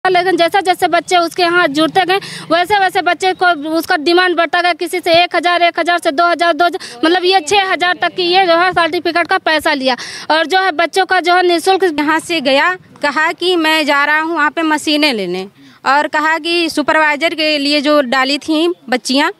लेकिन जैसे जैसे बच्चे उसके यहाँ जुड़ते गए वैसे वैसे बच्चे को उसका डिमांड बढ़ता गया। किसी से 1000 से 2000 मतलब ये 6000 तक की ये जो है सर्टिफिकेट का पैसा लिया। और जो है बच्चों का जो है निःशुल्क यहाँ से गया, कहा कि मैं जा रहा हूँ वहाँ पे मशीनें लेने, और कहा कि सुपरवाइजर के लिए जो डाली थी बच्चियाँ,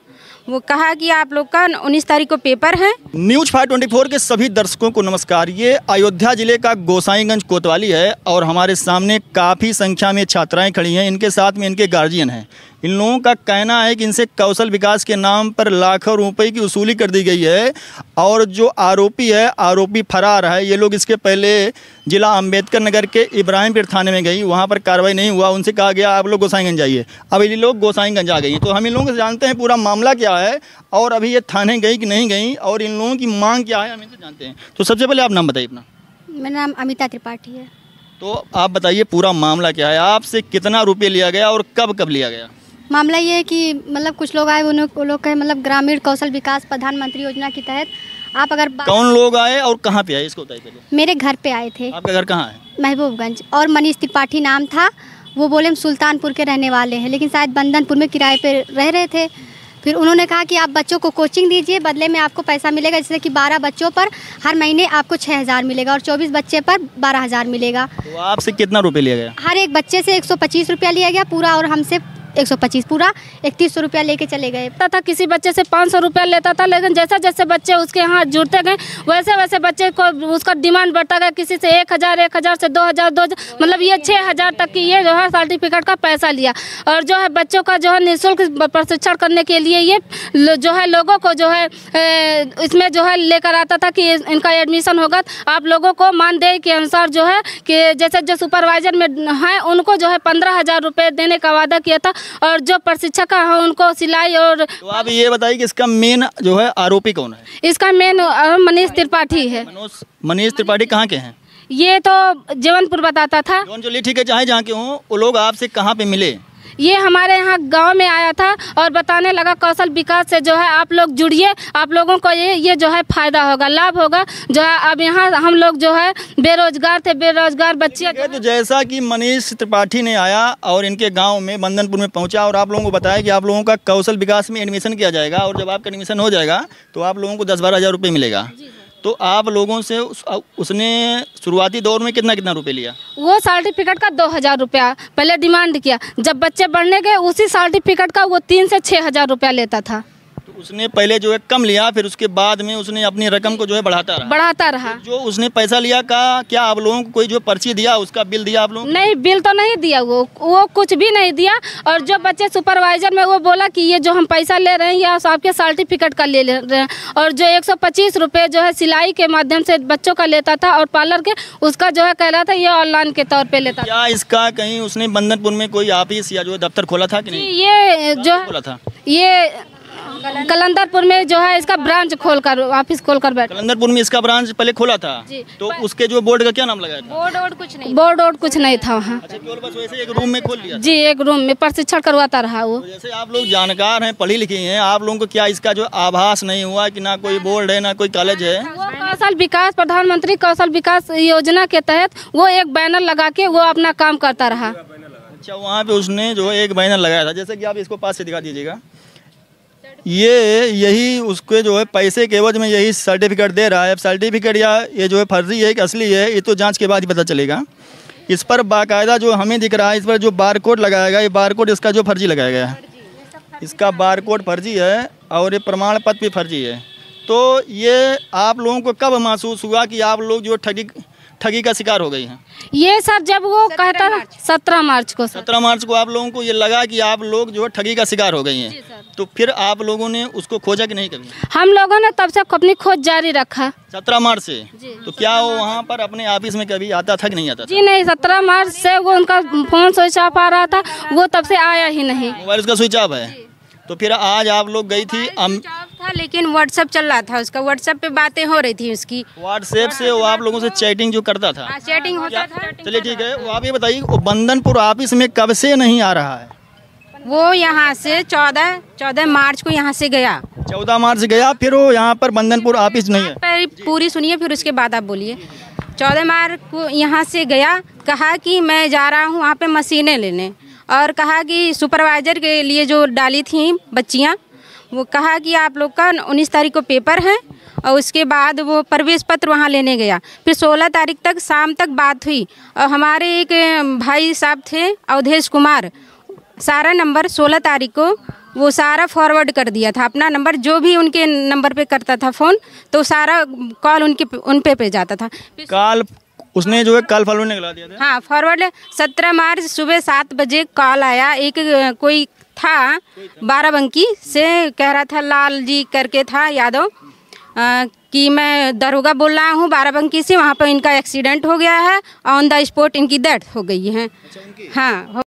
वो कहा कि आप लोग का 19 तारीख को पेपर है। न्यूज़ 524 के सभी दर्शकों को नमस्कार। ये अयोध्या जिले का गोसाईगंज कोतवाली है और हमारे सामने काफ़ी संख्या में छात्राएं खड़ी हैं। इनके साथ में इनके गार्जियन हैं। इन लोगों का कहना है कि इनसे कौशल विकास के नाम पर लाखों रुपए की वसूली कर दी गई है और जो आरोपी है, आरोपी फरार है। ये लोग इसके पहले जिला अम्बेडकर नगर के इब्राहिमपुर थाने में गई, वहाँ पर कार्रवाई नहीं हुआ। उनसे कहा गया आप लोग गोसाईगंज जाइए। अब ये लोग गोसाईगंज आ गई। तो हम इन लोगों से जानते हैं पूरा मामला क्या है और अभी ये थाने गई कि नहीं गई और इन लोगों की मांग क्या है, हम इनसे जानते हैं। तो सबसे पहले आप नाम बताइए अपना। मेरा नाम अमिता त्रिपाठी है। तो आप बताइए पूरा मामला क्या है, आपसे कितना रुपये लिया गया और कब कब लिया गया? मामला ये है कि मतलब कुछ लोग आए, वो लोग कहे मतलब ग्रामीण कौशल विकास प्रधानमंत्री योजना के तहत आप अगर कौन लोग आए और कहाँ पे आए इसको बताइए पहले। मेरे घर पे आए थे। आपका घर कहाँ है? महबूबगंज। और मनीष त्रिपाठी नाम था। वो बोले हम सुल्तानपुर के रहने वाले हैं, लेकिन शायद बंदनपुर में किराए पे रह रहे थे। फिर उन्होंने कहा कि आप बच्चों को कोचिंग दीजिए, बदले में आपको पैसा मिलेगा। जैसे कि 12 बच्चों पर हर महीने आपको 6000 मिलेगा और 24 बच्चे पर 12000 मिलेगा। तो आपसे कितना रुपये लिया गया? हर एक बच्चे से 125 रुपया लिया गया पूरा, और हमसे 125 पूरा 3100 रुपया लेके चले गए। था किसी बच्चे से 500 रुपया लेता था, लेकिन जैसे जैसे बच्चे उसके यहाँ जुड़ते गए वैसे वैसे बच्चे को उसका डिमांड बढ़ता गया। किसी से 1000 से 2000 मतलब ये 6000 तक की ये जो है सर्टिफिकेट का पैसा लिया। और जो है बच्चों का जो है निःशुल्क प्रशिक्षण करने के लिए ये जो है लोगों को जो है इसमें जो है लेकर आता था कि इनका एडमिशन होगा। आप लोगों को मानदेय के अनुसार जो है कि जैसे जो सुपरवाइजर में है उनको जो है 15000 रुपये देने का वादा किया था, और जो प्रशिक्षक है उनको सिलाई। और तो आप ये बताइए कि इसका मेन जो है आरोपी कौन है? इसका मेन मनीष त्रिपाठी है। मनीष त्रिपाठी कहाँ के हैं? ये तो जौनपुर बताता था। चलिए ठीक है, चाहे जहाँ के हों। वो लोग आपसे कहाँ पे मिले? ये हमारे यहाँ गांव में आया था और बताने लगा कौशल विकास से जो है आप लोग जुड़िए, आप लोगों को ये जो है फायदा होगा, लाभ होगा। जो है अब यहाँ हम लोग जो है बेरोजगार थे, बेरोजगार बच्चे। तो जैसा कि मनीष त्रिपाठी ने आया और इनके गांव में बंदनपुर में पहुंचा और आप लोगों को बताया कि आप लोगों का कौशल विकास में एडमिशन किया जाएगा और जब आपका एडमिशन हो जाएगा तो आप लोगों को 10-12 हज़ार रुपये मिलेगा। तो आप लोगों से उसने शुरुआती दौर में कितना रुपए लिया? वो सर्टिफिकेट का 2000 रुपया पहले डिमांड किया। जब बच्चे बढ़ने गए उसी सर्टिफिकेट का वो 3 से 6000 रुपया लेता था। तो उसने पहले जो है कम लिया, फिर उसके बाद में उसने अपनी रकम को जो है बढ़ाता रहा। जो उसने पैसा लिया का क्या आप लोगों को कोई जो पर्ची दिया, उसका बिल दिया आप लोगों? नहीं, बिल तो नहीं दिया, वो कुछ भी नहीं दिया। और जो बच्चे सुपरवाइजर में वो बोला कि ये जो हम पैसा ले रहे हैं या आपके सर्टिफिकेट का ले रहे हैं। और जो 125 रुपये जो है सिलाई के माध्यम से बच्चों का लेता था और पार्लर के उसका जो है कह रहा था ये ऑनलाइन के तौर पे लेता। क्या इसका कहीं उसने बंदनपुर में कोई ऑफिस या जो दफ्तर खोला था कि नहीं? ये जो खोला था, ये कलंदरपुर में जो है इसका ब्रांच खोलकर ऑफिस खोलकर बैठा। कलंदरपुर में इसका ब्रांच पहले खोला था जी। तो उसके जो बोर्ड का क्या नाम लगाया था? बोर्ड कुछ नहीं था वहाँ। अच्छा, केवल बस वैसे एक रूम में खोल लिया जी, एक रूम में प्रशिक्षण करवाता रहा वो। तो जैसे आप लोग जानकार हैं, पढ़ी लिखी हैं, आप लोगों को क्या इसका जो आभास नहीं हुआ कि ना कोई बोर्ड है ना कोई कॉलेज है? वो कौशल विकास प्रधानमंत्री कौशल विकास योजना के तहत वो एक बैनर लगा के वो अपना काम करता रहा। अच्छा, वहाँ पे उसने जो एक बैनर लगाया था, जैसे कि आप इसको पास से दिखा दीजिएगा। यही उसके जो है पैसे के एवज में यही सर्टिफिकेट दे रहा है। अब सर्टिफिकेट या ये जो है फर्जी है कि असली है ये तो जांच के बाद ही पता चलेगा। इस पर बाकायदा जो हमें दिख रहा है, इस पर जो बारकोड लगाया गया, ये बारकोड इसका जो फर्जी लगाया गया है, इसका बारकोड फर्जी है और ये प्रमाण पत्र भी फर्जी है। तो ये आप लोगों को कब महसूस हुआ कि आप लोग जो ठगी का शिकार हो गई हैं? ये सर जब वो कहता था 17 मार्च को आप लोगों को ये लगा कि आप लोग जो है ठगी का शिकार हो गई हैं। तो फिर आप लोगों ने उसको खोजा कि नहीं कभी? हम लोगों ने तब से अपनी खोज जारी रखा। 17 मार्च से? तो क्या वो वहाँ पर अपने ऑफिस में कभी आता था कि नहीं आता था? जी नहीं, 17 मार्च से वो उनका फोन स्विच ऑफ आ रहा था, वो तब से आया ही नहीं। मोबाइल उसका स्विच ऑफ है। तो फिर आज आप लोग गई थी था, लेकिन व्हाट्सएप चल रहा था उसका, व्हाट्सएप पे बातें हो रही थी उसकी। व्हाट्सएप से वो आप लोगों से चैटिंग जो करता था? चैटिंग होता था। चलिए ठीक है, वो आप ये बताइए वो बंदनपुर ऑफिस में कब से नहीं आ रहा है? वो यहाँ से 14 मार्च को यहाँ से गया। 14 मार्च गया, फिर वो यहाँ पर बंदनपुर ऑफिस नहीं है? पूरी सुनिए फिर उसके बाद आप बोलिए। 14 मार्च को यहाँ से गया, कहा कि मैं जा रहा हूँ वहाँ पे मशीनें लेने, और कहा कि सुपरवाइज़र के लिए जो डाली थी बच्चियाँ, वो कहा कि आप लोग का 19 तारीख को पेपर है, और उसके बाद वो प्रवेश पत्र वहाँ लेने गया। फिर 16 तारीख तक शाम तक बात हुई, और हमारे एक भाई साहब थे अवधेश कुमार, सारा नंबर 16 तारीख को वो सारा फॉरवर्ड कर दिया था, अपना नंबर जो भी उनके नंबर पे करता था फ़ोन, तो सारा कॉल उन पे जाता था। कॉल उसने जो है कॉल फॉरवर्ड निकला दिया था। हाँ, फॉरवर्ड 17 मार्च सुबह 7 बजे कॉल आया। एक कोई था बाराबंकी से, कह रहा था लाल जी करके था यादव, कि मैं दरोगा बोल रहा हूँ बाराबंकी से, वहाँ पर इनका एक्सीडेंट हो गया है, ऑन द स्पॉट इनकी डेथ हो गई है। हाँ।